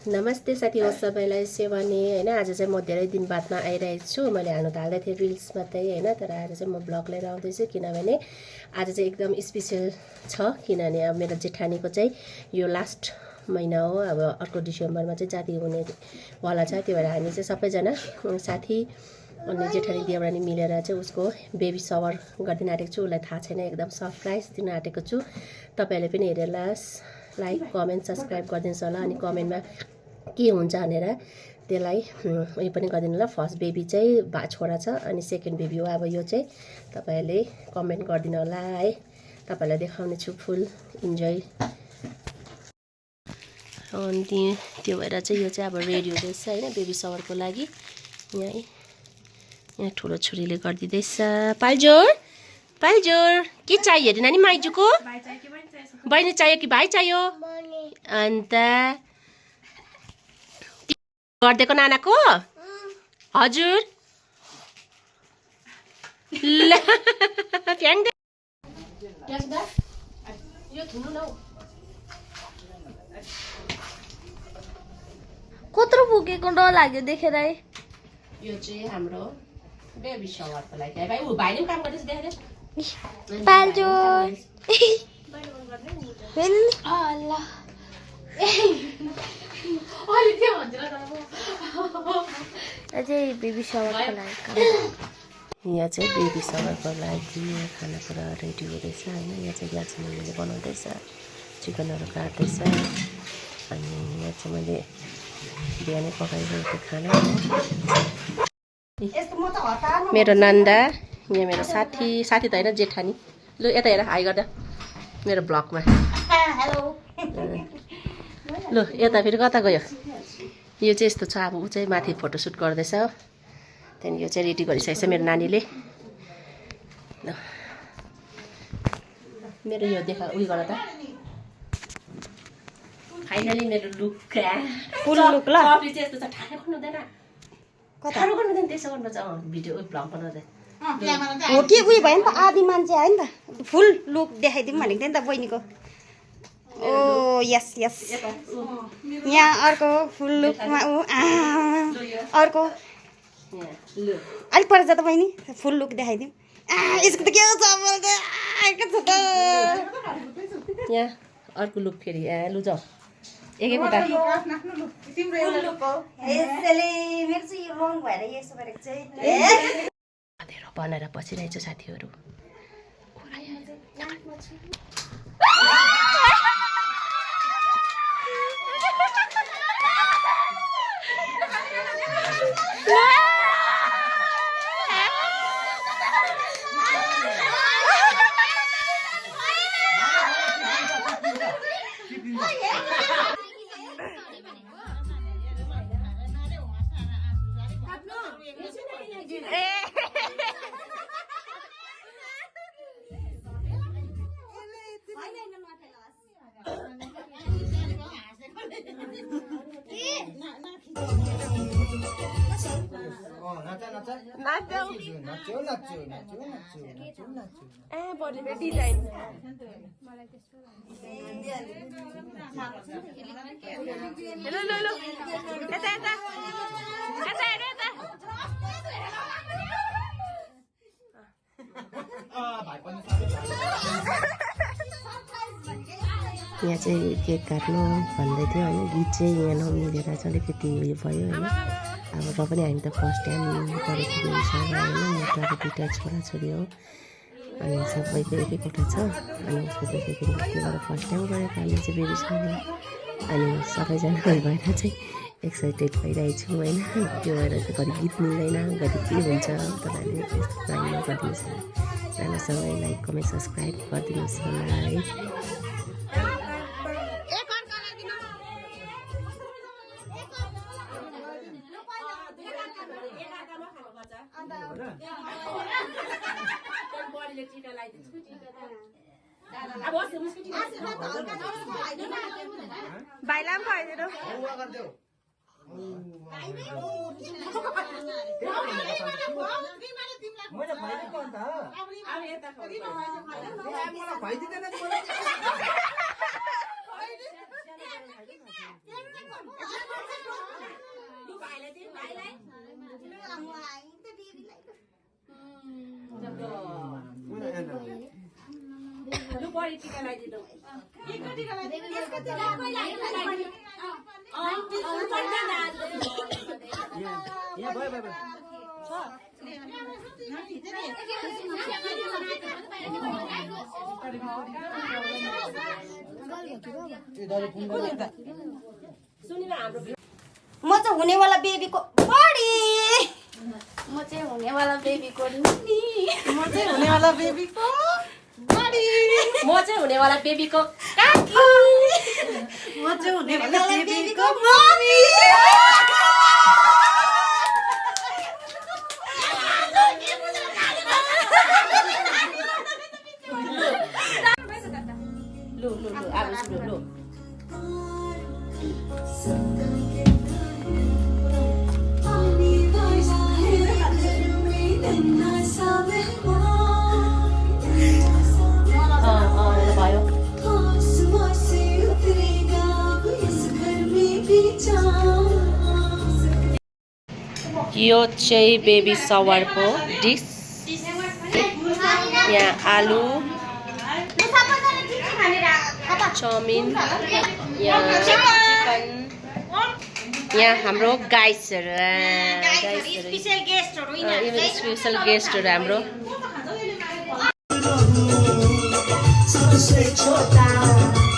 नमस्ते साथीहरु सबैलाई सेवानी हैन। आज चाहिँ म धेरै दिन बादमा आइरहेको छु। मैले हाल्नु त हाल्दै थिएँ रिल्स मात्रै हैन, तर आज चाहिँ म ब्लग लिएर आउँदै छु किनभने आज चाहिँ एकदम स्पेशल छ। किनभने अब मेरो जेठानीको चाहिँ यो लास्ट महिना हो। अब अर्को डिसेम्बरमा चाहिँ जाती हुने वाला छ। त्यही भएर हामी चाहिँ सबैजना साथी अनि जेठानी देवरानी मिलेर चाहिँ उसको बेबी शावर गरिदिन आँटेको छु। उसलाई थाहा छैन, एकदम सरप्राइज दिन आँटेको छु। तपाईहरुले पनि हेरेर लाइक कमेन्ट सब्स्क्राइब गरिदिनुहोस् होला। अनि कमेन्टमा के हुन्छ भनेर त्यसलाई उयो पनि गरिदिनु होला। फर्स्ट बेबी चाहिँ छोरा छ अनि सेकेन्ड बेबी हो। अब यो चाहिँ तपाईहरुले कमेन्ट गरिदिनु होला है। तपाईहरुलाई देखाउने छु फुल इन्जोय। अनि त्यो भएर चाहिँ यो चाहिँ अब रेडी हुँदैछ हैन बेबी शावरको लागि। यहाँ ठुलो छोरीले गरिदिँदैछ। पाल्जोर पाल्जोर के चाहियो अरे नानी? माइजूको बहिनी चाहियो कि भाइ चाहियो? अन्त गरिदिएको नानाको हजुर ल फ्याङ दे यो थुनु न कत्रो पुगेको डर लाग्यो देखेर। यो चाहिँ हाम्रो बेबी शावरको लागि भाइ। उ भाइले काम गर्दैछ देखेर पाल्जो अल्ला अहिले के भन्छ र अझै बेबी शावरको लागि यहाँ चाहिँ बेबी शावरको लागि खानाकुरा रेडी हुँदैछ हैन। यहाँ चाहिँ ग्यास मम्मीले बनाउँदैछ, चिकनहरू काट्दैछ। अनि यहाँ चाहिँ मैले बिहानै पकाइरहेको खाना। मेरो नन्दा, यहाँ मेरो साथी त हैन जेठानी। लु यता हेर हाई गर्दा मेरो ब्लगमा। लु यता फेरि कता गयो? यो चाहिँ यस्तो छ। अब ऊ चाहिँ माथि फोटोसुट गर्दैछ। त्यहाँदेखि यो चाहिँ रेडी गरिसकेको छ मेरो नानीले। ल मेरो यो देखा उयो गर त। फाइनली मेरो लुक फुल लुक ल। कफी चाहिँ यस्तो छ। ठाडो गर्नु हुँदैन, ठाडो गर्नु हुँदैन, त्यसो गर्नु पर्छ। भिडियो ब्लग बनाउँदै हो कि उयो भयो नि त, आधी मान्छे आयो नि त। फुल लुक देखाइदिउँ भनेको थिएँ नि त बहिनीको। ओ यस यस। यहाँ अर्को फुल लुकमा ऊ अर्को अलिक पर जा त बहिनी, फुल लुक देखाइदिउँ। यसको त के छ यहाँ अर्को लुक फेरि लु जाऊ एकैपल्ट। अँध्यारो बनाएर बसिरहेछ साथीहरू। यहाँ चाहिँ केक काट्नु भन्दै थियो होइन। गीत चाहिँ यहाँ नमिलेर चाहिँ अलिकति उयो भयो होइन। अब र पनि हामी त फर्स्ट टाइम गरेको बेबी शावर होइन। मेरो अब दुईवटा छोराछोरी हो अनि सबैको एक एकवटा छ। अनि उसको देखेदेखि त्यो भएर फर्स्ट टाइम गरेको हामी चाहिँ बेबी शावर। अनि सबैजना भएर चाहिँ एक्साइटेड भइरहेको छु होइन। त्यो भएर चाहिँ घरि गीत मिल्दैन, घरि के हुन्छ। तपाईँहरूले त्यस्तो ट्राई नगरिदिनुहोस् होला। राम्रोसँगै लाइक कमेन्ट सब्सक्राइब गरिदिनुहोस् होला है। भाइलाई पनि खुवाइदिनु। म चाहिँ हुनेवाला बेबीको बडी म चाहिँ हुनेवाला बेबीको निनी म चाहिँ हुनेवाला बेबीको बडी म चाहिँ हुनेवाला बेबीको काकी म चाहिँ हुनेवाला बेबीको मम्मी लु लु लु अब सुरु लु भयो यो चाहिँ बेबी सावरको डिस यहाँ आलु चाउमिन यहाँ चिकन यहाँ हाम्रो गाइसहरू स्पेसल गेस्टहरू हाम्रो सबसे छोटा